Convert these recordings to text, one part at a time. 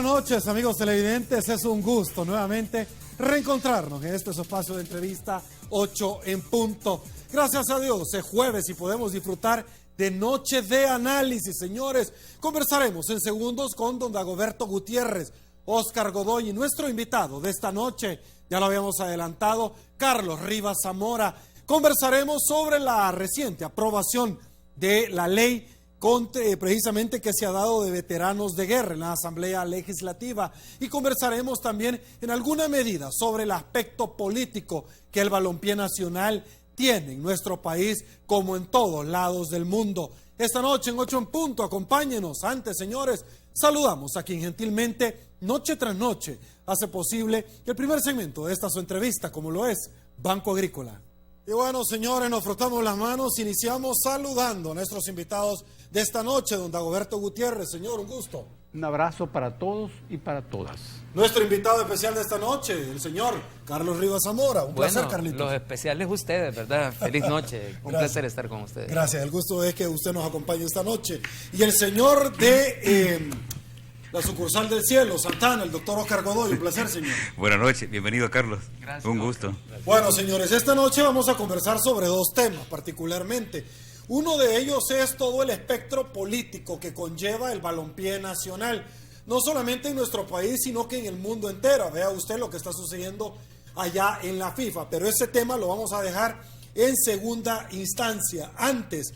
buenas noches, amigos televidentes. Es un gusto nuevamente reencontrarnos en este espacio de entrevista 8 en punto. Gracias a Dios, es jueves y podemos disfrutar de noche de análisis, señores. Conversaremos en segundos con don Dagoberto Gutiérrez, Oscar Godoy y nuestro invitado de esta noche, ya lo habíamos adelantado, Carlos Rivas Zamora. Conversaremos sobre la reciente aprobación de la ley precisamente que se ha dado de veteranos de guerra en la Asamblea Legislativa, y conversaremos también en alguna medida sobre el aspecto político que el balompié nacional tiene en nuestro país como en todos lados del mundo. Esta noche en 8 en punto, acompáñenos. Antes, señores, saludamos a quien gentilmente, noche tras noche, hace posible el primer segmento de esta su entrevista, como lo es Banco Agrícola. Y bueno, señores, nos frotamos las manos, iniciamos saludando a nuestros invitados de esta noche, don Dagoberto Gutiérrez. Señor, un gusto. Un abrazo para todos y para todas. Nuestro invitado especial de esta noche, el señor Carlos Rivas Zamora. Un placer, Carlitos. Los especiales ustedes, ¿verdad? Feliz noche. Un placer estar con ustedes. Gracias, el gusto es que usted nos acompañe esta noche. Y el señor de la sucursal del cielo, Santana, el doctor Oscar Godoy. Un placer, señor. Buenas noches, bienvenido, Carlos. Gracias. Un gusto. Bueno, señores, esta noche vamos a conversar sobre dos temas particularmente. Uno de ellos es todo el espectro político que conlleva el balompié nacional, no solamente en nuestro país, sino que en el mundo entero. Vea usted lo que está sucediendo allá en la FIFA, pero ese tema lo vamos a dejar en segunda instancia. Antes,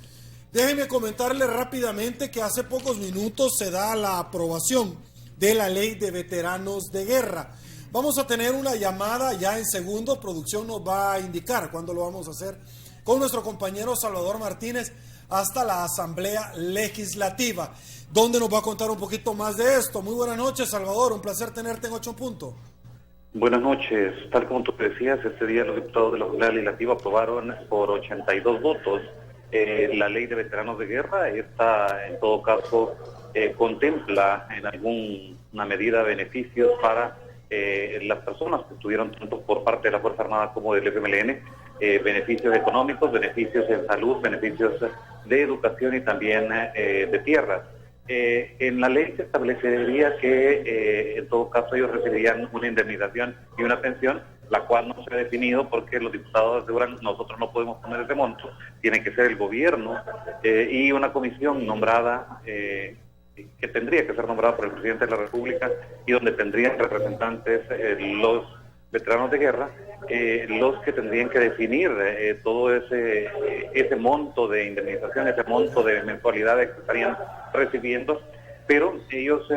déjeme comentarle rápidamente que hace pocos minutos se da la aprobación de la ley de veteranos de guerra. Vamos a tener una llamada ya en segundos, producción nos va a indicar cuándo lo vamos a hacer, con nuestro compañero Salvador Martínez hasta la Asamblea Legislativa, donde nos va a contar un poquito más de esto. Muy buenas noches, Salvador, un placer tenerte en 8 puntos. Buenas noches. Tal como tú decías, este día los diputados de la Asamblea Legislativa aprobaron por 82 votos la ley de veteranos de guerra. Esta, en todo caso, contempla en alguna medida beneficios para las personas que tuvieron tanto por parte de la Fuerza Armada como del FMLN, beneficios económicos, beneficios en salud, beneficios de educación y también de tierras. En la ley se establecería que en todo caso ellos recibirían una indemnización y una pensión, la cual no se ha definido porque los diputados aseguran nosotros no podemos poner ese monto, tiene que ser el gobierno y una comisión nombrada que tendría que ser nombrada por el presidente de la República y donde tendrían representantes los veteranos de guerra, los que tendrían que definir todo ese monto de indemnización, ese monto de mensualidades que estarían recibiendo, pero ellos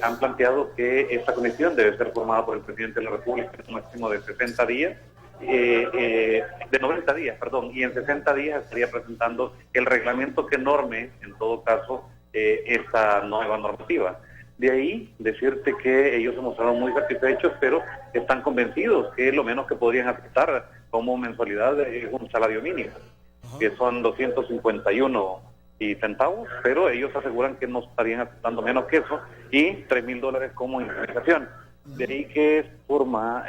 han planteado que esta comisión debe ser formada por el presidente de la República en un máximo de 60 días, de 90 días, perdón, y en 60 días estaría presentando el reglamento que norme, en todo caso, esta nueva normativa. De ahí decirte que ellos se mostraron muy satisfechos, pero están convencidos que lo menos que podrían aceptar como mensualidad es un salario mínimo, que son 251 y centavos, pero ellos aseguran que no estarían aceptando menos que eso y $3,000 como indemnización. De ahí que forma,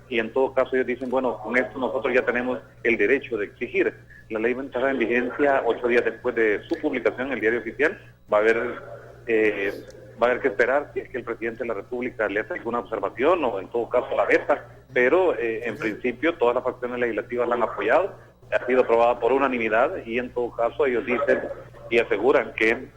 y en todo caso ellos dicen, bueno, con esto nosotros ya tenemos el derecho de exigir. La ley va a entrar en vigencia 8 días después de su publicación en el diario oficial. Va a haber que esperar si es que el presidente de la República le hace alguna observación o en todo caso la veta, pero en principio todas las facciones legislativas la han apoyado, ha sido aprobada por unanimidad y en todo caso ellos dicen y aseguran que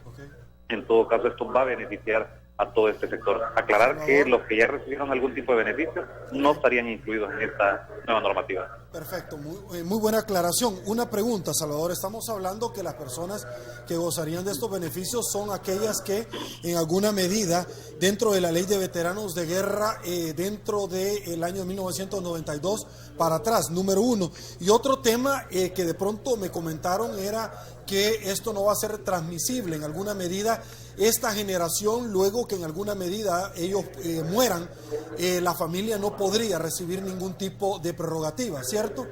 en todo caso esto va a beneficiar a todo este sector. Aclarar que los que ya recibieron algún tipo de beneficio no estarían incluidos en esta nueva normativa. Perfecto, muy buena aclaración. Una pregunta, Salvador, estamos hablando que las personas que gozarían de estos beneficios son aquellas que en alguna medida dentro de la ley de veteranos de guerra dentro del año 1992 para atrás, número uno. Y otro tema que de pronto me comentaron era que esto no va a ser transmisible en alguna medida. Esta generación, luego que en alguna medida ellos mueran, la familia no podría recibir ningún tipo de prerrogativa, ¿cierto?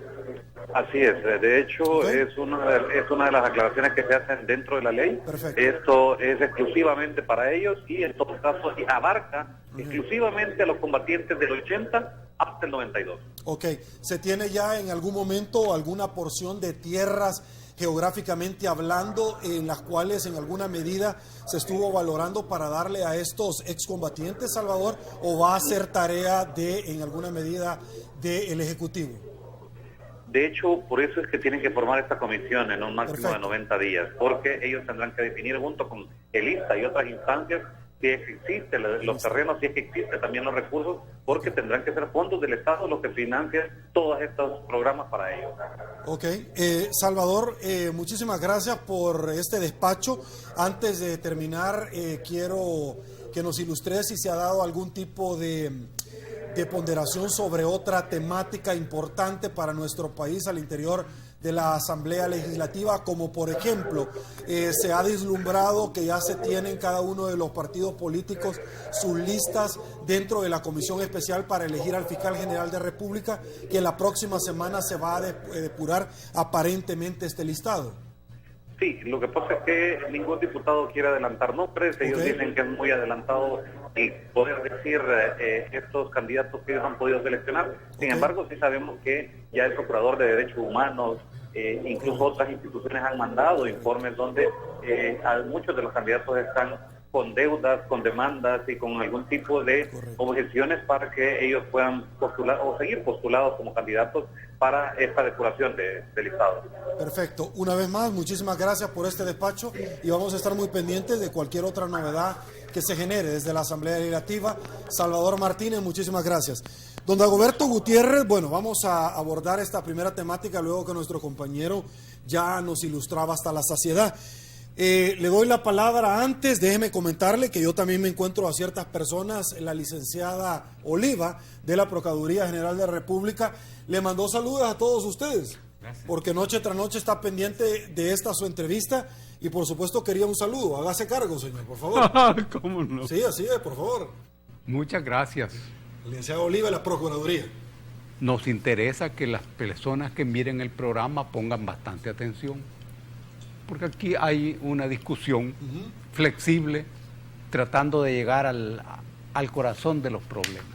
Así es, de hecho es una de las aclaraciones que se hacen dentro de la ley. Perfecto. Esto es exclusivamente para ellos y en todo caso abarca exclusivamente a los combatientes del 80 hasta el 92. Ok, ¿se tiene ya en algún momento alguna porción de tierras geográficamente hablando, en las cuales en alguna medida se estuvo valorando para darle a estos excombatientes, Salvador, o va a ser tarea de, en alguna medida, del Ejecutivo? De hecho, por eso es que tienen que formar esta comisión en un máximo de 90 días, porque ellos tendrán que definir junto con el ISTA y otras instancias si es que existen los terrenos, si es que existen también los recursos, porque tendrán que ser fondos del Estado los que financian todos estos programas para ellos. Ok, Salvador, muchísimas gracias por este despacho. Antes de terminar, quiero que nos ilustres si se ha dado algún tipo de ponderación sobre otra temática importante para nuestro país al interior de la Asamblea Legislativa, como por ejemplo, se ha vislumbrado que ya se tienen cada uno de los partidos políticos sus listas dentro de la Comisión Especial para elegir al Fiscal General de República, que la próxima semana se va a depurar aparentemente este listado. Sí, lo que pasa es que ningún diputado quiere adelantar nombres, ellos dicen que es muy adelantado el poder decir estos candidatos que ellos han podido seleccionar. Sin embargo, sí sabemos que ya el Procurador de Derechos Humanos, incluso otras instituciones han mandado informes donde muchos de los candidatos están con deudas, con demandas y con algún tipo de objeciones para que ellos puedan postular o seguir postulados como candidatos para esta depuración del Estado. Perfecto. Una vez más, muchísimas gracias por este despacho y vamos a estar muy pendientes de cualquier otra novedad que se genere desde la Asamblea Legislativa. Salvador Martínez, muchísimas gracias. Don Dagoberto Gutiérrez, bueno, vamos a abordar esta primera temática luego que nuestro compañero ya nos ilustraba hasta la saciedad. Le doy la palabra antes, déjeme comentarle que yo también me encuentro a ciertas personas, la licenciada Oliva de la Procuraduría General de la República le mandó saludos a todos ustedes. Gracias. Porque noche tras noche está pendiente de esta su entrevista y por supuesto quería un saludo. Hágase cargo, señor, por favor. ¿Cómo no? Sí, así es, por favor. Muchas gracias. Licenciada Oliva de la Procuraduría. Nos interesa que las personas que miren el programa pongan bastante atención, porque aquí hay una discusión flexible tratando de llegar al corazón de los problemas.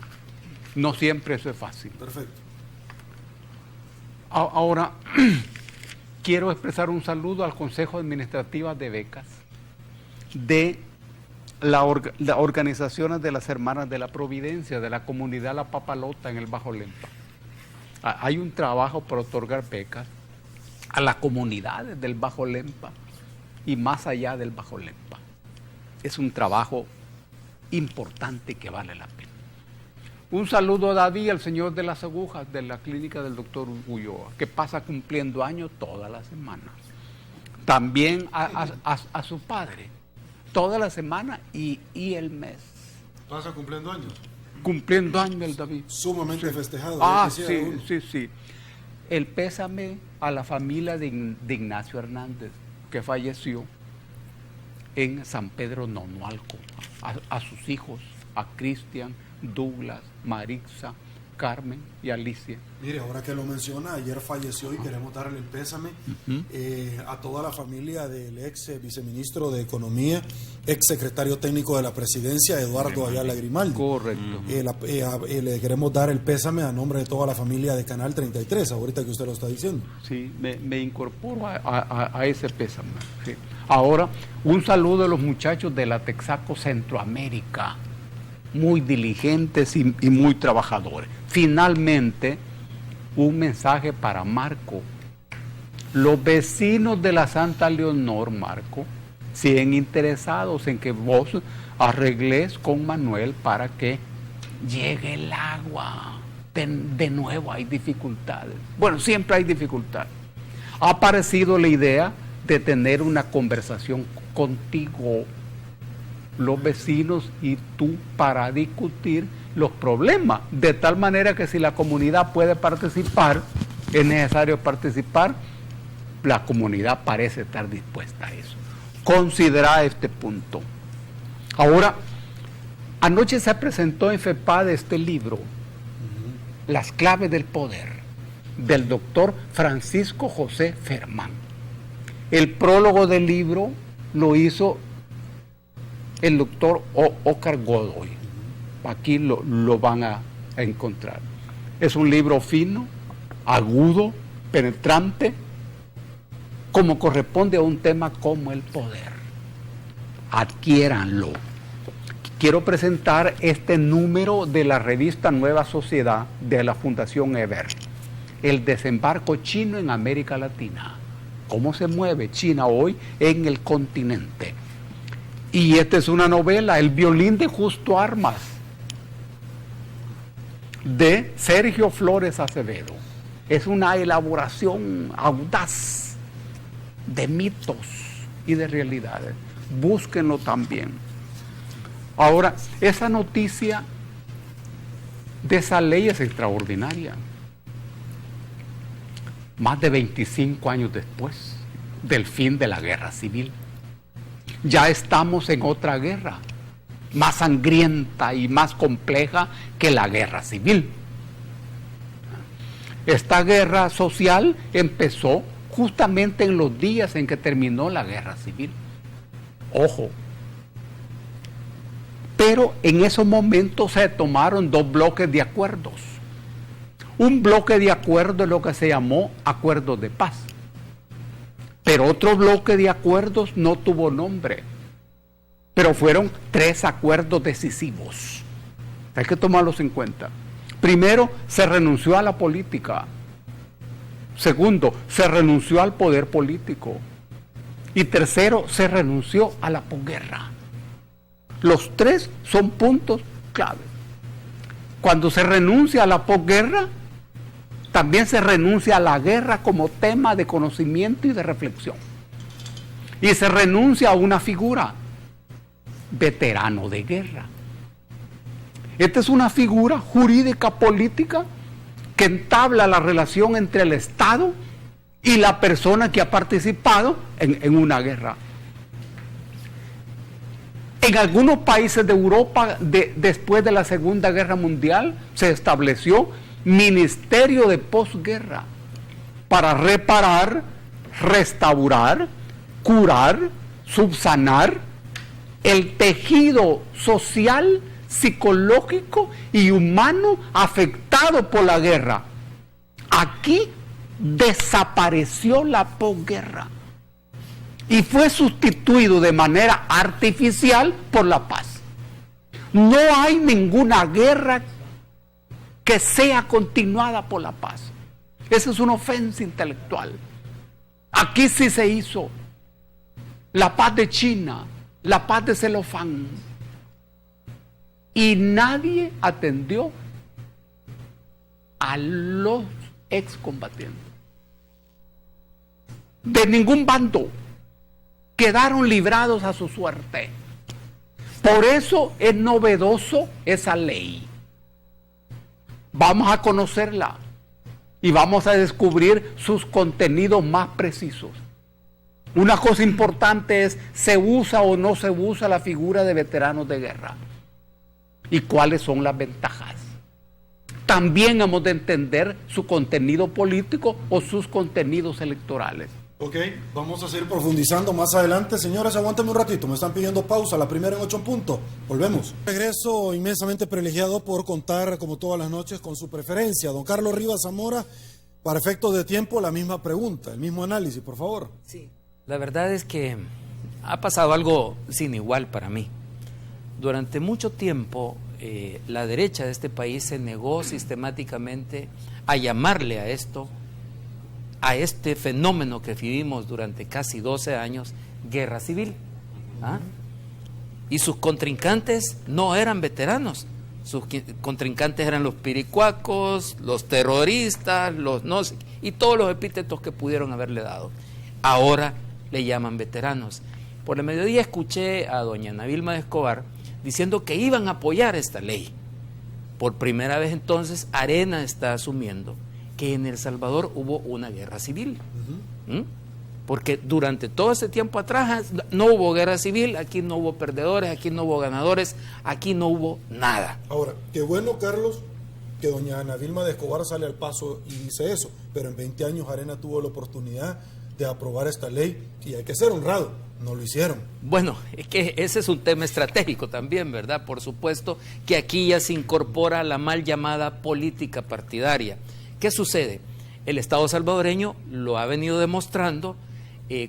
No siempre eso es fácil. Perfecto. Ahora, quiero expresar un saludo al Consejo Administrativo de Becas de las organizaciones de las Hermanas de la Providencia, de la comunidad La Papalota en el Bajo Lempa. Hay un trabajo para otorgar becas a las comunidades del Bajo Lempa y más allá del Bajo Lempa. Es un trabajo importante que vale la pena. Un saludo a David, al señor de las agujas de la clínica del doctor Ulloa, que pasa cumpliendo años todas las semanas. También a su padre, toda la semana y el mes. ¿Pasa cumpliendo años? Cumpliendo años el David. Sumamente festejado. Sí. El pésame a la familia de Ignacio Hernández, que falleció en San Pedro Nonualco, a sus hijos, a Cristian, Douglas, Marixa, Carmen y Alicia. Mire, ahora que lo menciona, ayer falleció y queremos darle el pésame a toda la familia del ex viceministro de Economía, ex secretario técnico de la Presidencia, Eduardo Ayala Grimaldi. Correcto. Le queremos dar el pésame a nombre de toda la familia de Canal 33, ahorita que usted lo está diciendo. Sí, me incorporo a ese pésame. Sí. Ahora, un saludo a los muchachos de la Texaco Centroamérica, muy diligentes y muy trabajadores. Finalmente, un mensaje para Marco. Los vecinos de la Santa Leonor, Marco, siguen interesados en que vos arregles con Manuel para que llegue el agua. De nuevo hay dificultades. Bueno, siempre hay dificultades. Ha aparecido la idea de tener una conversación contigo, los vecinos y tú, para discutir los problemas, de tal manera que si la comunidad puede participar, es necesario participar. La comunidad parece estar dispuesta a eso. Considera este punto. Ahora, anoche se presentó en FEPAD este libro, Las claves del poder, del doctor Francisco José Fermán. El prólogo del libro lo hizo el doctor Óscar Godoy. Aquí lo van a encontrar. Es un libro fino, agudo, penetrante, como corresponde a un tema como el poder. Adquiéranlo. Quiero presentar este número de la revista Nueva Sociedad de la Fundación Eber, el desembarco chino en América Latina. ¿Cómo se mueve China hoy en el continente? Y esta es una novela, El violín de Justo Armas, de Sergio Flores Acevedo. Es una elaboración audaz de mitos y de realidades. Búsquenlo también. Ahora, esa noticia de esa ley es extraordinaria. Más de 25 años después del fin de la guerra civil. Ya estamos en otra guerra, más sangrienta y más compleja que la guerra civil. Esta guerra social empezó justamente en los días en que terminó la guerra civil. Ojo. Pero en esos momentos se tomaron dos bloques de acuerdos. Un bloque de acuerdo es lo que se llamó acuerdos de paz. Pero otro bloque de acuerdos no tuvo nombre. Pero fueron 3 acuerdos decisivos. Hay que tomarlos en cuenta. Primero, se renunció a la política. Segundo, se renunció al poder político. Y tercero, se renunció a la posguerra. Los 3 son puntos clave. Cuando se renuncia a la posguerra, también se renuncia a la guerra como tema de conocimiento y de reflexión. Y se renuncia a una figura, veterano de guerra. Esta es una figura jurídica política que entabla la relación entre el Estado y la persona que ha participado en una guerra. En algunos países de Europa, después de la Segunda Guerra Mundial, se estableció ministerio de posguerra para reparar, restaurar, curar, subsanar el tejido social, psicológico y humano afectado por la guerra. Aquí desapareció la posguerra y fue sustituido de manera artificial por la paz. No hay ninguna guerra que sea continuada por la paz. Esa es una ofensa intelectual. Aquí sí se hizo la paz de China, la paz de Celofán, y nadie atendió a los excombatientes. De ningún bando. Quedaron librados a su suerte. Por eso es novedoso esa ley. Vamos a conocerla y vamos a descubrir sus contenidos más precisos. Una cosa importante es, ¿se usa o no se usa la figura de veteranos de guerra? ¿Y cuáles son las ventajas? También hemos de entender su contenido político o sus contenidos electorales. Ok, vamos a seguir profundizando más adelante. Señores, aguántenme un ratito, me están pidiendo pausa, la primera en 8 puntos. Volvemos. Regreso inmensamente privilegiado por contar, como todas las noches, con su preferencia. Don Carlos Rivas Zamora, para efectos de tiempo, la misma pregunta, el mismo análisis, por favor. Sí, la verdad es que ha pasado algo sin igual para mí. Durante mucho tiempo, la derecha de este país se negó sistemáticamente a llamarle a esto, a este fenómeno que vivimos durante casi 12 años, guerra civil. ¿Ah? Y sus contrincantes no eran veteranos, sus contrincantes eran los piricuacos, los terroristas, los no sé, y todos los epítetos que pudieron haberle dado. Ahora le llaman veteranos. Por el mediodía escuché a doña Ana Vilma de Escobar diciendo que iban a apoyar esta ley. Por primera vez entonces Arena está asumiendo que en El Salvador hubo una guerra civil. Porque durante todo ese tiempo atrás no hubo guerra civil, aquí no hubo perdedores, aquí no hubo ganadores, aquí no hubo nada. Ahora, qué bueno, Carlos, que doña Ana Vilma de Escobar sale al paso y dice eso, pero en 20 años Arena tuvo la oportunidad de aprobar esta ley y hay que ser honrado, no lo hicieron. Bueno, es que ese es un tema estratégico también, ¿verdad? Por supuesto que aquí ya se incorpora la mal llamada política partidaria. ¿Qué sucede? El Estado salvadoreño lo ha venido demostrando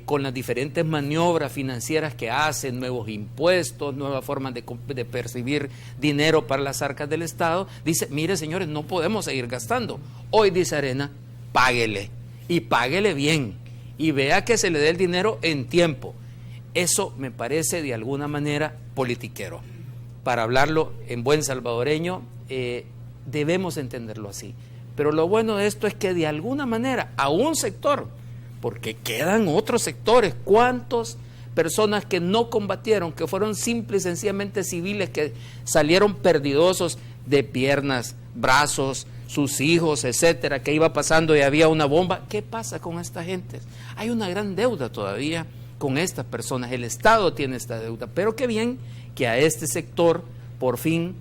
con las diferentes maniobras financieras que hacen, nuevos impuestos, nuevas formas de percibir dinero para las arcas del Estado, dice, mire señores, no podemos seguir gastando. Hoy dice Arena, páguele, y páguele bien, y vea que se le dé el dinero en tiempo. Eso me parece de alguna manera politiquero. Para hablarlo en buen salvadoreño, debemos entenderlo así. Pero lo bueno de esto es que de alguna manera a un sector, porque quedan otros sectores, ¿cuántas personas que no combatieron, que fueron simple y sencillamente civiles, que salieron perdidosos de piernas, brazos, sus hijos, etcétera, que iba pasando y había una bomba? ¿Qué pasa con esta gente? Hay una gran deuda todavía con estas personas, el Estado tiene esta deuda, pero qué bien que a este sector por fin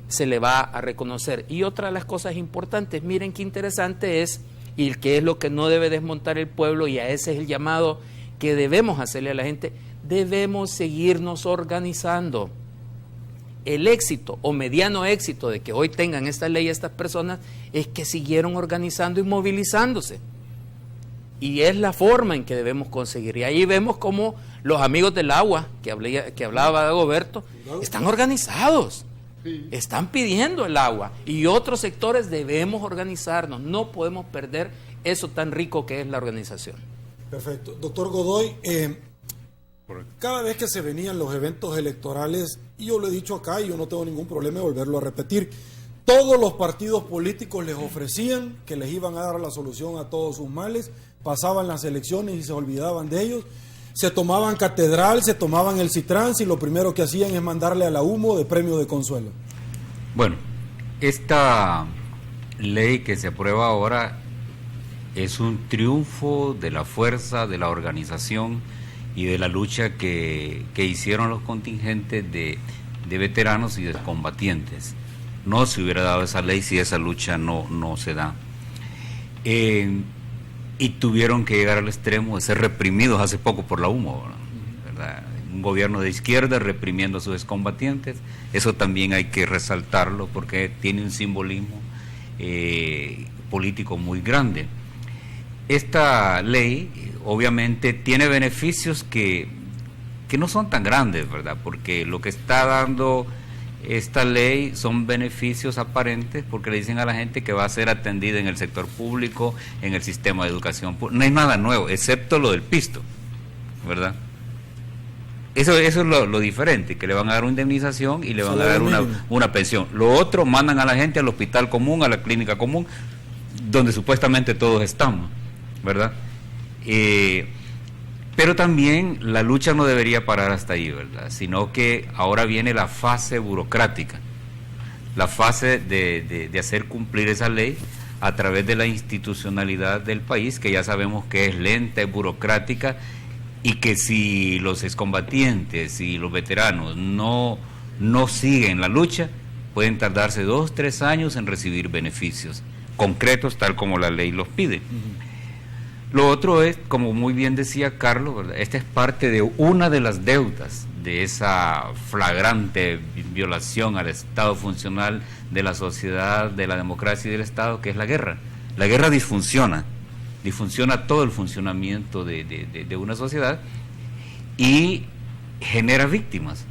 se le va a reconocer. Y otra de las cosas importantes, miren qué interesante es, y que es lo que no debe desmontar el pueblo, y a ese es el llamado que debemos hacerle a la gente, debemos seguirnos organizando. El éxito o mediano éxito de que hoy tengan esta ley estas personas es que siguieron organizando y movilizándose. Y es la forma en que debemos conseguir. Y ahí vemos cómo los amigos del agua, que hablaba Dagoberto, están organizados. Están pidiendo el agua, y otros sectores debemos organizarnos, no podemos perder eso tan rico que es la organización. Perfecto. Doctor Godoy, cada vez que se venían los eventos electorales, y yo lo he dicho acá y yo no tengo ningún problema de volverlo a repetir, todos los partidos políticos les ofrecían que les iban a dar la solución a todos sus males, pasaban las elecciones y se olvidaban de ellos. Se tomaban Catedral, se tomaban el Citrans y lo primero que hacían es mandarle a la humo de premio de consuelo. Bueno, esta ley que se aprueba ahora es un triunfo de la fuerza, de la organización y de la lucha que hicieron los contingentes de veteranos y de combatientes. No se hubiera dado esa ley si esa lucha no se da. Y tuvieron que llegar al extremo de ser reprimidos hace poco por la humo, ¿verdad? Un gobierno de izquierda reprimiendo a sus excombatientes, eso también hay que resaltarlo porque tiene un simbolismo político muy grande. Esta ley obviamente tiene beneficios que no son tan grandes, ¿verdad? Porque lo que está dando esta ley son beneficios aparentes, porque le dicen a la gente que va a ser atendida en el sector público, en el sistema de educación pública. No hay nada nuevo, excepto lo del pisto, ¿verdad? Eso es lo diferente, que le van a dar una indemnización y le van a dar una pensión. Lo otro, mandan a la gente al hospital común, a la clínica común, donde supuestamente todos estamos, ¿verdad? Pero también la lucha no debería parar hasta ahí, ¿verdad? Sino que ahora viene la fase burocrática, la fase de hacer cumplir esa ley a través de la institucionalidad del país, que ya sabemos que es lenta, es burocrática, y que si los excombatientes y los veteranos no siguen la lucha, pueden tardarse 2, 3 años en recibir beneficios concretos, tal como la ley los pide. Lo otro es, como muy bien decía Carlos, ¿verdad? Esta es parte de una de las deudas de esa flagrante violación al Estado funcional de la sociedad, de la democracia y del Estado, que es la guerra. La guerra disfunciona todo el funcionamiento de una sociedad y genera víctimas.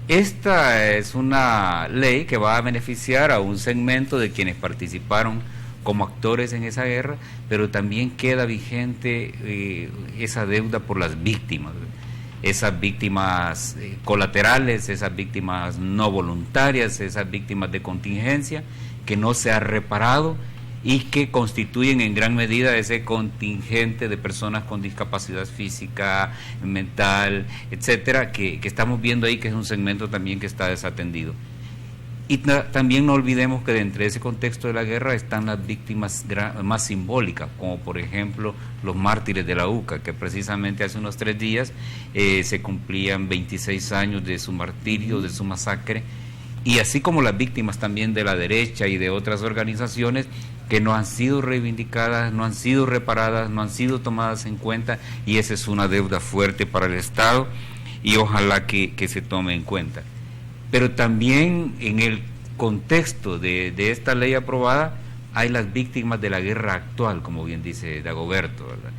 Esta es una ley que va a beneficiar a un segmento de quienes participaron como actores en esa guerra, pero también queda vigente esa deuda por las víctimas, esas víctimas colaterales, esas víctimas no voluntarias, esas víctimas de contingencia que no se ha reparado y que constituyen en gran medida ese contingente de personas con discapacidad física, mental, etcétera, que estamos viendo ahí, que es un segmento también que está desatendido. Y también no olvidemos que dentro de ese contexto de la guerra están las víctimas más simbólicas, como por ejemplo los mártires de la UCA, que precisamente hace unos 3 días se cumplían 26 años de su martirio, de su masacre, y así como las víctimas también de la derecha y de otras organizaciones que no han sido reivindicadas, no han sido reparadas, no han sido tomadas en cuenta, y esa es una deuda fuerte para el Estado y ojalá que se tome en cuenta. Pero también en el contexto de esta ley aprobada hay las víctimas de la guerra actual, como bien dice Dagoberto, ¿verdad?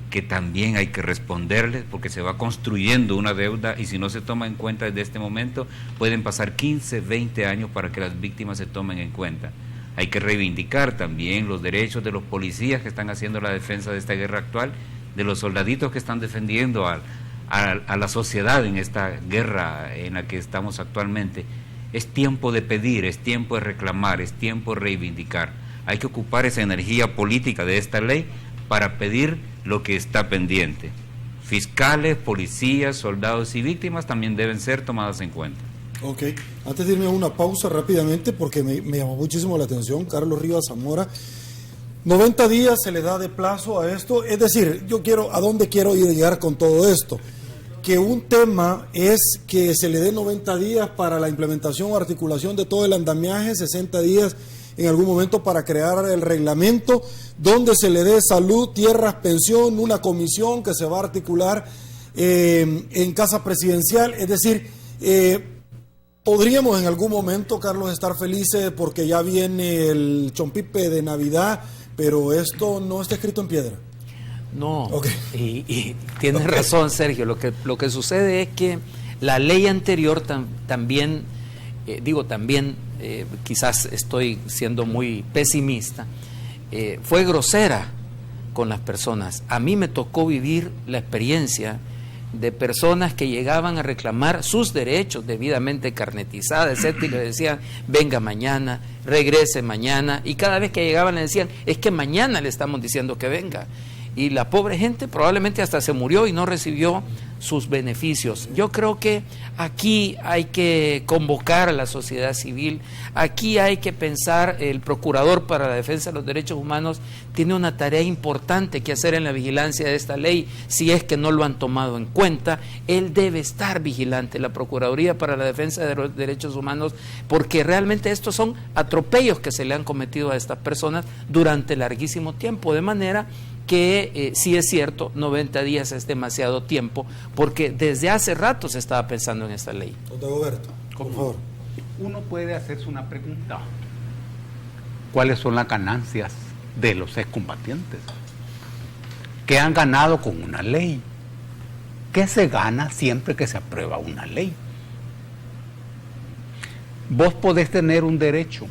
que también hay que responderles, porque se va construyendo una deuda y si no se toma en cuenta desde este momento, pueden pasar 15, 20 años para que las víctimas se tomen en cuenta. Hay que reivindicar también los derechos de los policías que están haciendo la defensa de esta guerra actual, de los soldaditos que están defendiendo a la sociedad en esta guerra en la que estamos actualmente. Es tiempo de pedir, es tiempo de reclamar, es tiempo de reivindicar. Hay que ocupar esa energía política de esta ley para pedir lo que está pendiente. Fiscales, policías, soldados y víctimas también deben ser tomadas en cuenta. Ok, antes de irme a una pausa rápidamente, porque me llamó muchísimo la atención, Carlos Rivas Zamora, 90 días se le da de plazo a esto, es decir, ¿a dónde quiero llegar con todo esto? Que un tema es que se le dé 90 días para la implementación o articulación de todo el andamiaje, 60 días en algún momento para crear el reglamento, donde se le dé salud, tierras, pensión, una comisión que se va a articular en Casa Presidencial, es decir, podríamos en algún momento, Carlos, estar felices porque ya viene el chompipe de Navidad, pero esto no está escrito en piedra. No, Okay. y tienes razón, Sergio. Lo que sucede es que la ley anterior también, quizás estoy siendo muy pesimista, fue grosera con las personas. A mí me tocó vivir la experiencia de personas que llegaban a reclamar sus derechos debidamente carnetizadas, etcétera, y le decían, venga mañana, regrese mañana, y cada vez que llegaban le decían, es que mañana le estamos diciendo que venga. Y la pobre gente probablemente hasta se murió y no recibió sus beneficios. Yo creo que aquí hay que convocar a la sociedad civil, aquí hay que pensar, el Procurador para la Defensa de los Derechos Humanos tiene una tarea importante que hacer en la vigilancia de esta ley, si es que no lo han tomado en cuenta. Él debe estar vigilante, la Procuraduría para la Defensa de los Derechos Humanos, porque realmente estos son atropellos que se le han cometido a estas personas durante larguísimo tiempo, de manera que sí es cierto, 90 días es demasiado tiempo, porque desde hace rato se estaba pensando en esta ley. Don Dagoberto, por favor. Uno puede hacerse una pregunta: ¿cuáles son las ganancias de los excombatientes? ¿Qué han ganado con una ley? ¿Qué se gana siempre que se aprueba una ley? Vos podés tener un derecho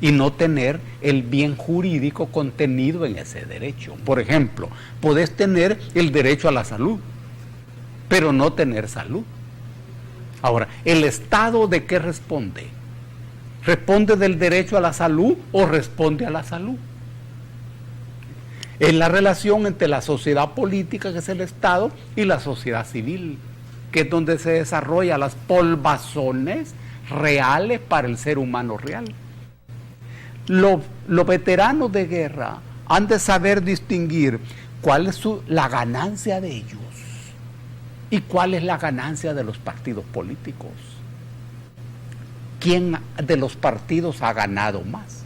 y no tener el bien jurídico contenido en ese derecho. Por ejemplo, podés tener el derecho a la salud, pero no tener salud. Ahora, ¿el Estado de qué responde? ¿Responde del derecho a la salud o responde a la salud? Es la relación entre la sociedad política, que es el Estado, y la sociedad civil, que es donde se desarrollan las polvazones reales para el ser humano real. Los veteranos de guerra han de saber distinguir cuál es la ganancia de ellos y cuál es la ganancia de los partidos políticos. ¿Quién de los partidos ha ganado más?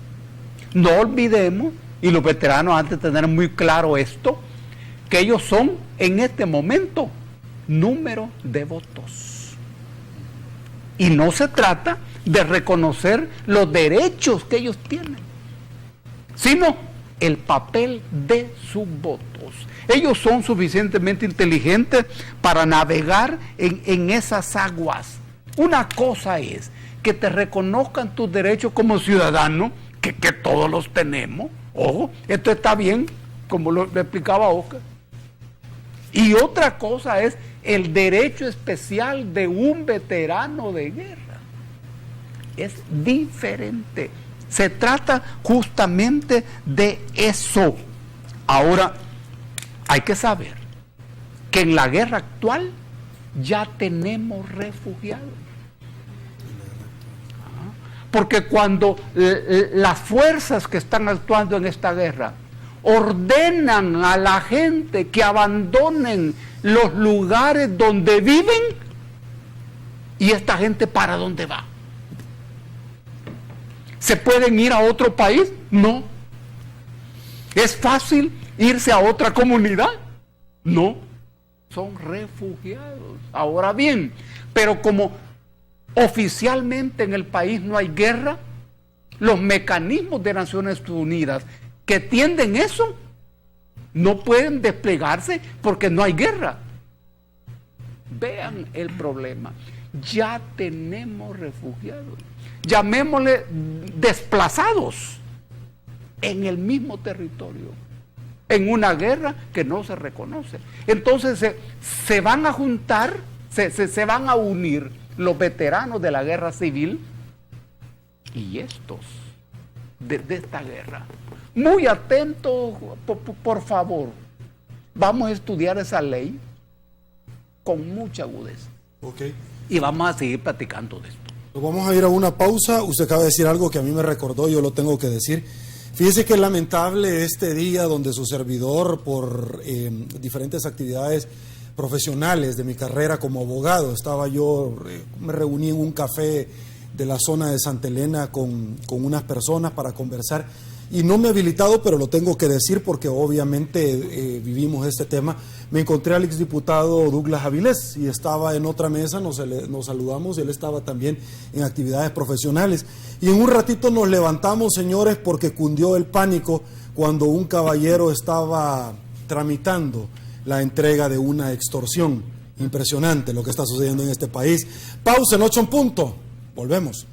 No olvidemos, y los veteranos han de tener muy claro esto, que ellos son en este momento número de votos. Y no se trata de reconocer los derechos que ellos tienen, sino el papel de sus votos. Ellos son suficientemente inteligentes para navegar en esas aguas. Una cosa es que te reconozcan tus derechos como ciudadano, que todos los tenemos. Ojo, esto está bien, como lo explicaba Oscar. Y otra cosa es el derecho especial de un veterano de guerra. Es diferente. Se trata justamente de eso. Ahora, hay que saber que en la guerra actual ya tenemos refugiados. Porque cuando las fuerzas que están actuando en esta guerra ordenan a la gente que abandonen los lugares donde viven, ¿y esta gente para dónde va? ¿Se pueden ir a otro país? No. ¿Es fácil irse a otra comunidad? No. Son refugiados. Ahora bien, pero como oficialmente en el país no hay guerra, los mecanismos de Naciones Unidas que tienden eso No pueden desplegarse porque no hay guerra. Vean el problema. Ya tenemos refugiados. Llamémosle desplazados en el mismo territorio, en una guerra que no se reconoce. Entonces se van a juntar, se van a unir los veteranos de la guerra civil y estos de esta guerra. Muy atentos, por favor. Vamos a estudiar esa ley con mucha agudeza. Okay. Y vamos a seguir platicando de esto. Nos vamos a ir a una pausa. Usted acaba de decir algo que a mí me recordó, yo lo tengo que decir. Fíjese que es lamentable este día donde su servidor, por diferentes actividades profesionales de mi carrera como abogado, me reuní en un café de la zona de Santa Elena con unas personas para conversar, y no me he habilitado, pero lo tengo que decir porque obviamente vivimos este tema. Me encontré al exdiputado Douglas Avilés y estaba en otra mesa, nos saludamos, él estaba también en actividades profesionales. Y en un ratito nos levantamos, señores, porque cundió el pánico cuando un caballero estaba tramitando la entrega de una extorsión. Impresionante lo que está sucediendo en este país. Pausa en 8 en punto. Volvemos.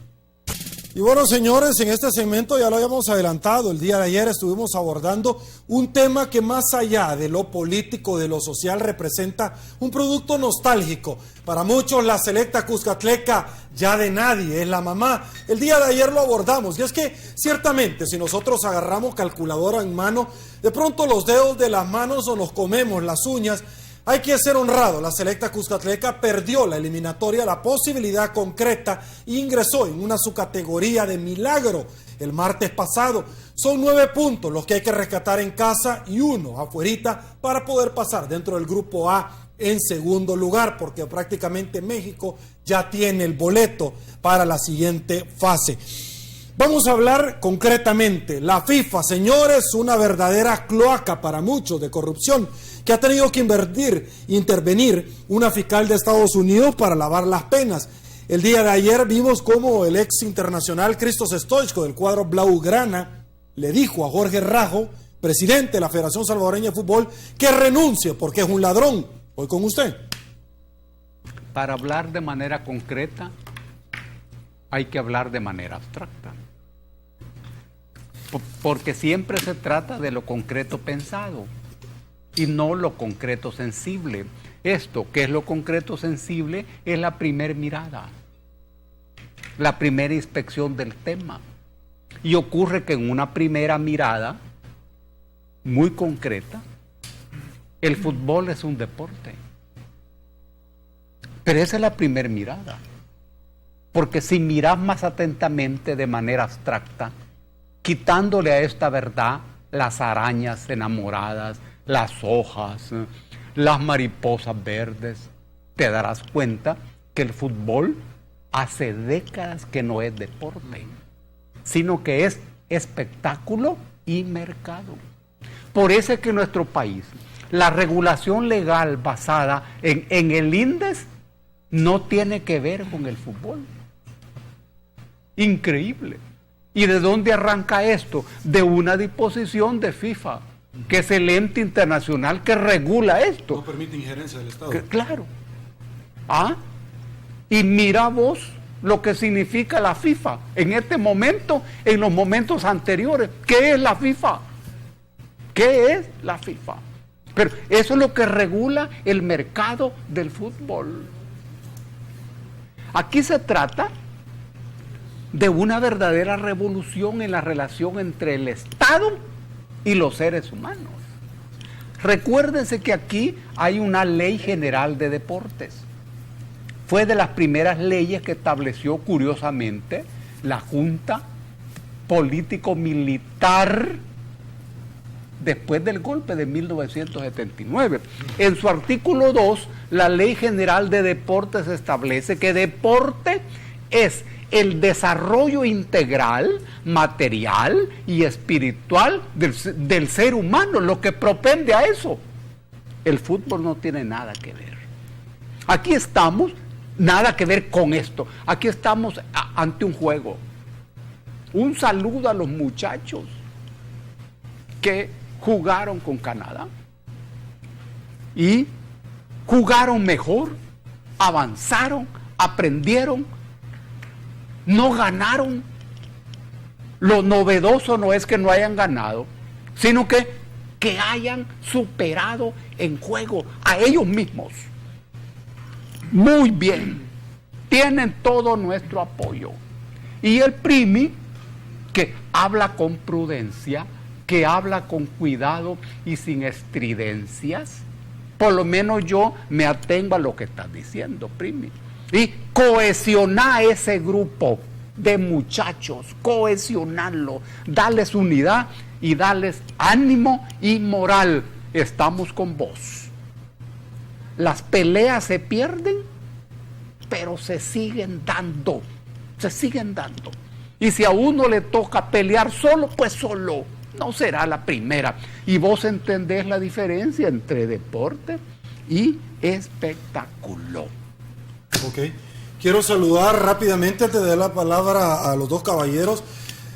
Y bueno, señores, en este segmento ya lo habíamos adelantado. El día de ayer estuvimos abordando un tema que más allá de lo político, de lo social, representa un producto nostálgico. Para muchos la selecta Cuscatleca ya de nadie, es la mamá. El día de ayer lo abordamos y es que ciertamente si nosotros agarramos calculadora en mano, de pronto los dedos de las manos o nos comemos las uñas. Hay que ser honrado, la selecta Cuscatleca perdió la eliminatoria, la posibilidad concreta, e ingresó en una subcategoría de milagro el martes pasado. Son 9 puntos los que hay que rescatar en casa y 1 afuerita para poder pasar dentro del grupo A en segundo lugar, porque prácticamente México ya tiene el boleto para la siguiente fase. Vamos a hablar concretamente. La FIFA, señores, una verdadera cloaca para muchos de corrupción, que ha tenido que intervenir una fiscal de Estados Unidos para lavar las penas. El día de ayer vimos cómo el ex internacional Christos Stoichkov del cuadro Blaugrana le dijo a Jorge Rajo, presidente de la Federación Salvadoreña de Fútbol, que renuncie porque es un ladrón. Voy con usted. Para hablar de manera concreta, hay que hablar de manera abstracta. Porque siempre se trata de lo concreto pensado y no lo concreto sensible. Esto, que es lo concreto sensible, es la primera mirada, la primera inspección del tema. Y ocurre que en una primera mirada muy concreta, el fútbol es un deporte. Pero esa es la primera mirada. Porque si miras más atentamente de manera abstracta, quitándole a esta verdad las arañas enamoradas, las hojas, las mariposas verdes, te darás cuenta que el fútbol hace décadas que no es deporte, sino que es espectáculo y mercado. Por eso es que en nuestro país la regulación legal basada en el índice no tiene que ver con el fútbol. Increíble. ¿Y de dónde arranca esto? De una disposición de FIFA, que es el ente internacional que regula esto. No permite injerencia del Estado. Claro. Y mira vos lo que significa la FIFA en este momento, en los momentos anteriores. ¿Qué es la FIFA? ¿Qué es la FIFA? Pero eso es lo que regula el mercado del fútbol. Aquí se trata de una verdadera revolución en la relación entre el Estado y los seres humanos. Recuérdense que aquí hay una ley general de deportes. Fue de las primeras leyes que estableció, curiosamente, la Junta Político-Militar después del golpe de 1979. En su artículo 2, la Ley General de Deportes establece que deporte es el desarrollo integral, material y espiritual del ser humano, lo que propende a eso. El fútbol no tiene nada que ver. Aquí estamos, nada que ver con esto. Aquí estamos ante un juego. Un saludo a los muchachos que jugaron con Canadá y jugaron mejor, avanzaron, aprendieron, no ganaron. Lo novedoso no es que no hayan ganado, sino que hayan superado en juego a ellos mismos. Muy bien, tienen todo nuestro apoyo. Y el Primi, que habla con prudencia, que habla con cuidado y sin estridencias, por lo menos yo me atengo a lo que estás diciendo, Primi. Y cohesionar ese grupo de muchachos, cohesionarlo, darles unidad y darles ánimo y moral. Estamos con vos. Las peleas se pierden, pero se siguen dando. Se siguen dando. Y si a uno le toca pelear solo, pues solo. No será la primera. Y vos entendés la diferencia entre deporte y espectáculo. Ok. Quiero saludar rápidamente, antes de dar la palabra a los dos caballeros,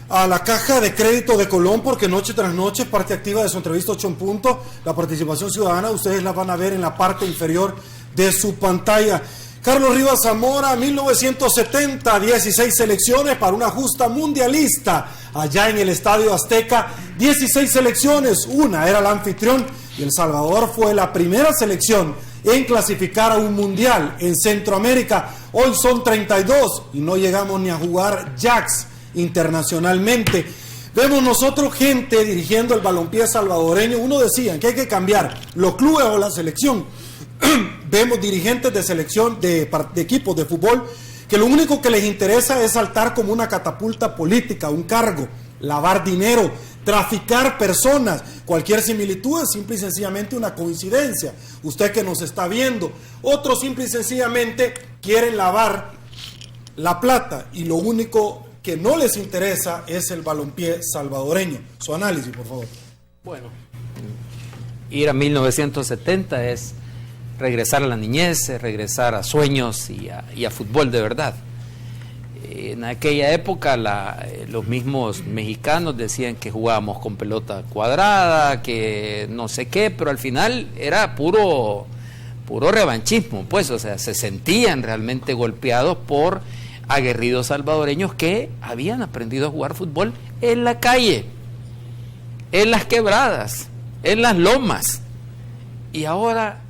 a la Caja de Crédito de Colón, porque noche tras noche es parte activa de su entrevista 8 en punto. La participación ciudadana, ustedes la van a ver en la parte inferior de su pantalla. Carlos Rivas Zamora, 1970, 16 selecciones para una justa mundialista. Allá en el Estadio Azteca, 16 selecciones, una era el anfitrión y El Salvador fue la primera selección en clasificar a un mundial en Centroamérica. Hoy son 32 y no llegamos ni a jugar Jacks internacionalmente. Vemos nosotros gente dirigiendo el balompié salvadoreño. Uno decía que hay que cambiar los clubes o la selección. Vemos dirigentes de selección de equipos de fútbol que lo único que les interesa es saltar como una catapulta política, un cargo, lavar dinero, traficar personas. Cualquier similitud es simple y sencillamente una coincidencia. Usted que nos está viendo, otros simple y sencillamente quieren lavar la plata y lo único que no les interesa es el balompié salvadoreño. Su análisis, por favor. Bueno, ir a 1970 es regresar a la niñez, regresar a sueños y a fútbol de verdad. En aquella época los mismos mexicanos decían que jugábamos con pelota cuadrada, que no sé qué, pero al final era puro revanchismo, pues, o sea, se sentían realmente golpeados por aguerridos salvadoreños que habían aprendido a jugar fútbol en la calle, en las quebradas, en las lomas. Y ahora,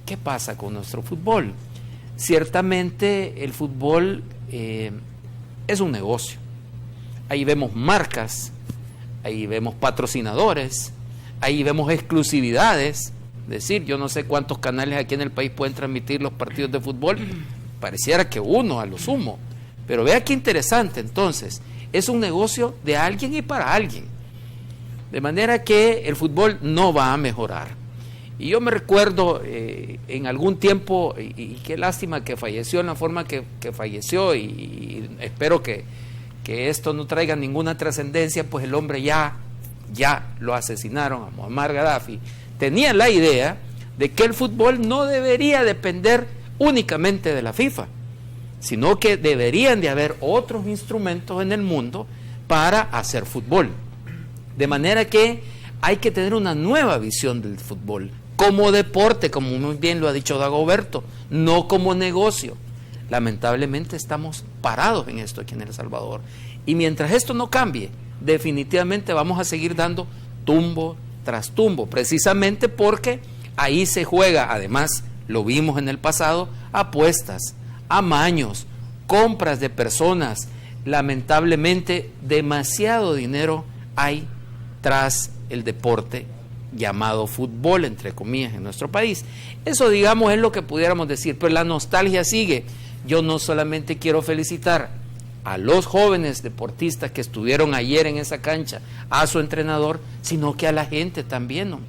¿qué pasa con nuestro fútbol? Ciertamente el fútbol es un negocio. Ahí vemos marcas, ahí vemos patrocinadores, ahí vemos exclusividades. Es decir, yo no sé cuántos canales aquí en el país pueden transmitir los partidos de fútbol. Pareciera que uno a lo sumo. Pero vea qué interesante, entonces. Es un negocio de alguien y para alguien. De manera que el fútbol no va a mejorar. Y yo me recuerdo en algún tiempo, y qué lástima que falleció en la forma que falleció, y espero que esto no traiga ninguna trascendencia, pues el hombre ya lo asesinaron, a Muammar Gaddafi. Tenía la idea de que el fútbol no debería depender únicamente de la FIFA, sino que deberían de haber otros instrumentos en el mundo para hacer fútbol. De manera que hay que tener una nueva visión del fútbol, como deporte, como muy bien lo ha dicho Dagoberto, no como negocio. Lamentablemente estamos parados en esto aquí en El Salvador. Y mientras esto no cambie, definitivamente vamos a seguir dando tumbo tras tumbo, precisamente porque ahí se juega, además, lo vimos en el pasado, apuestas, amaños, compras de personas. Lamentablemente, demasiado dinero hay tras el deporte llamado fútbol, entre comillas, en nuestro país. Eso, digamos, es lo que pudiéramos decir, pero la nostalgia sigue. Yo no solamente quiero felicitar a los jóvenes deportistas que estuvieron ayer en esa cancha, a su entrenador, sino que a la gente también, ¿no?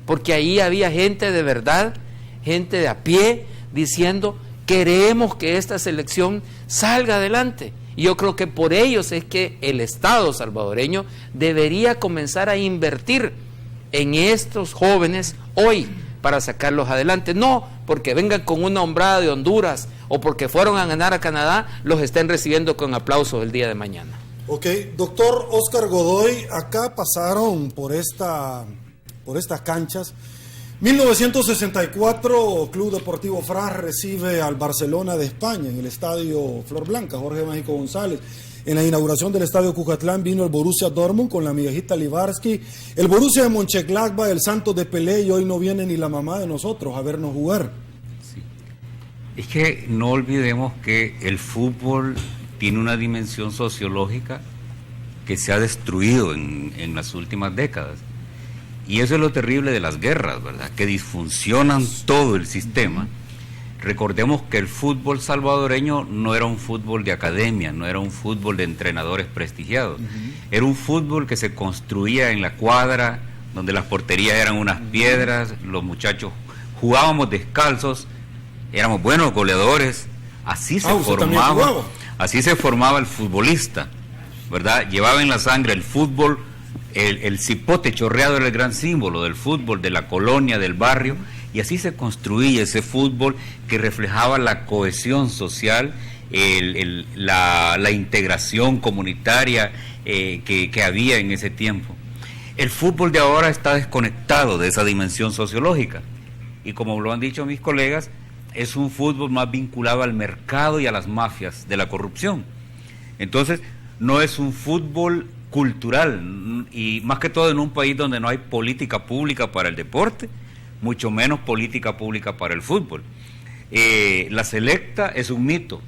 Porque ahí había gente de verdad, gente de a pie, diciendo, queremos que esta selección salga adelante. Y yo creo que por ellos es que el Estado salvadoreño debería comenzar a invertir en estos jóvenes hoy para sacarlos adelante. No porque vengan con una hombrada de Honduras o porque fueron a ganar a Canadá, los estén recibiendo con aplausos el día de mañana. Ok, doctor Oscar Godoy, acá pasaron por por estas canchas. 1964, Club Deportivo FRAS recibe al Barcelona de España en el Estadio Flor Blanca, Jorge Mágico González. En la inauguración del Estadio Cucatlán vino el Borussia Dortmund con la amiguita Libarski, el Borussia de Mönchengladbach, el Santos de Pelé, y hoy no viene ni la mamá de nosotros a vernos jugar. Sí. Es que no olvidemos que el fútbol tiene una dimensión sociológica que se ha destruido en las últimas décadas. Y eso es lo terrible de las guerras, ¿verdad? Que disfuncionan todo el sistema. Recordemos que el fútbol salvadoreño no era un fútbol de academia, no era un fútbol de entrenadores prestigiados. Era un fútbol que se construía en la cuadra, donde las porterías eran unas piedras, los muchachos jugábamos descalzos, éramos buenos goleadores, así se formaba el futbolista, ¿verdad? Llevaba en la sangre el fútbol, el cipote chorreado era el gran símbolo del fútbol, de la colonia, del barrio. Y así se construía ese fútbol que reflejaba la cohesión social, la integración comunitaria que había en ese tiempo. El fútbol de ahora está desconectado de esa dimensión sociológica. Y como lo han dicho mis colegas, es un fútbol más vinculado al mercado y a las mafias de la corrupción. Entonces, no es un fútbol cultural, y más que todo en un país donde no hay política pública para el deporte, mucho menos política pública para el fútbol. La selecta es un mito,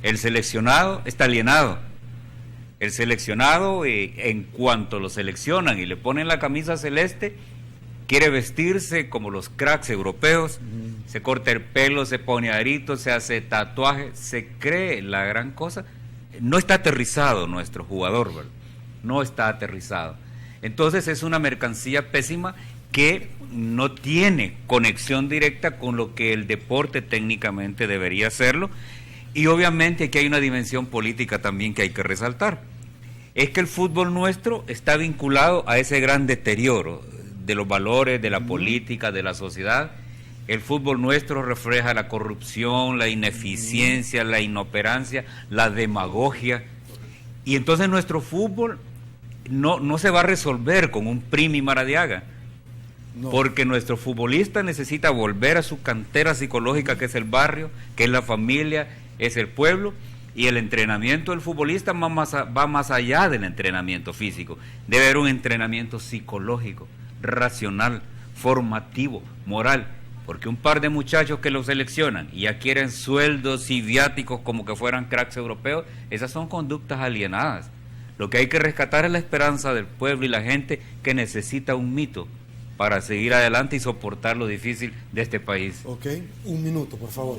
el seleccionado está alienado. El seleccionado, en cuanto lo seleccionan y le ponen la camisa celeste, quiere vestirse como los cracks europeos, se corta el pelo, se pone aritos, se hace tatuaje, se cree la gran cosa. No está aterrizado nuestro jugador, ¿verdad? No está aterrizado. Entonces es una mercancía pésima que no tiene conexión directa con lo que el deporte técnicamente debería hacerlo, y obviamente aquí hay una dimensión política también que hay que resaltar. Es que el fútbol nuestro está vinculado a ese gran deterioro de los valores, de la política, de la sociedad. El fútbol nuestro refleja la corrupción, la ineficiencia, la inoperancia, la demagogia, y entonces nuestro fútbol no se va a resolver con un Primi Maradiaga. No. Porque nuestro futbolista necesita volver a su cantera psicológica, que es el barrio, que es la familia, es el pueblo, y el entrenamiento del futbolista va más allá del entrenamiento físico. Debe haber un entrenamiento psicológico, racional, formativo, moral, porque un par de muchachos que lo seleccionan y ya quieren sueldos y viáticos como que fueran cracks europeos, esas son conductas alienadas. Lo que hay que rescatar es la esperanza del pueblo y la gente que necesita un mito para seguir adelante y soportar lo difícil de este país. Ok, un minuto, por favor.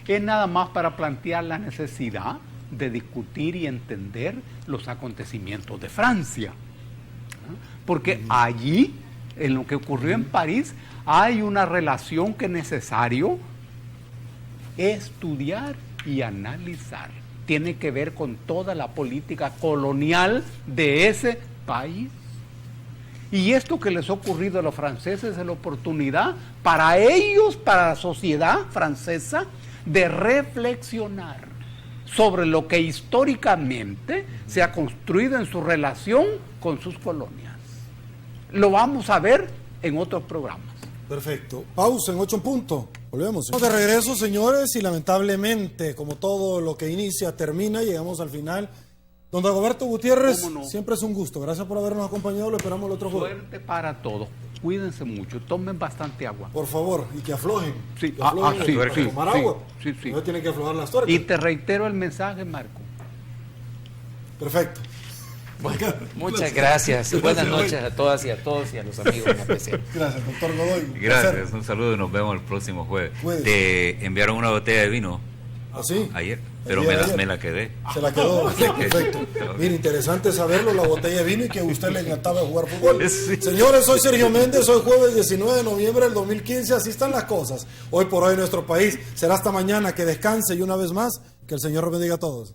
Es nada más para plantear la necesidad de discutir y entender los acontecimientos de Francia. Porque allí, en lo que ocurrió en París, hay una relación que es necesario estudiar y analizar. Tiene que ver con toda la política colonial de ese país. Y esto que les ha ocurrido a los franceses es la oportunidad para ellos, para la sociedad francesa, de reflexionar sobre lo que históricamente se ha construido en su relación con sus colonias. Lo vamos a ver en otros programas. Perfecto. Pausa en 8 en punto. Volvemos. Estamos de regreso, señores, y lamentablemente, como todo lo que inicia, termina. Llegamos al final. Don Dagoberto Gutiérrez, no, siempre es un gusto. Gracias por habernos acompañado. Lo esperamos el otro jueves. Suerte para todos. Cuídense mucho. Tomen bastante agua. Por favor, y que aflojen. Sí, que aflojen sí, para tomar agua. Sí. No tienen que aflojar las tuercas. Y te reitero el mensaje, Marco. Perfecto. Bueno, muchas gracias. Buenas noches a todas y a todos y a los amigos de la PC. Gracias, doctor Godoy. Gracias, un saludo y nos vemos el próximo jueves. Te enviaron una botella de vino. ¿Ah, sí? Ayer, pero me la quedé. Se la quedó, perfecto. Mira, interesante saberlo, la botella de vino, y que a usted le encantaba jugar fútbol. Sí. Señores, soy Sergio Méndez, hoy jueves 19 de noviembre del 2015, así están las cosas. Hoy por hoy en nuestro país. Será hasta mañana, que descanse, y una vez más, que el Señor los bendiga a todos.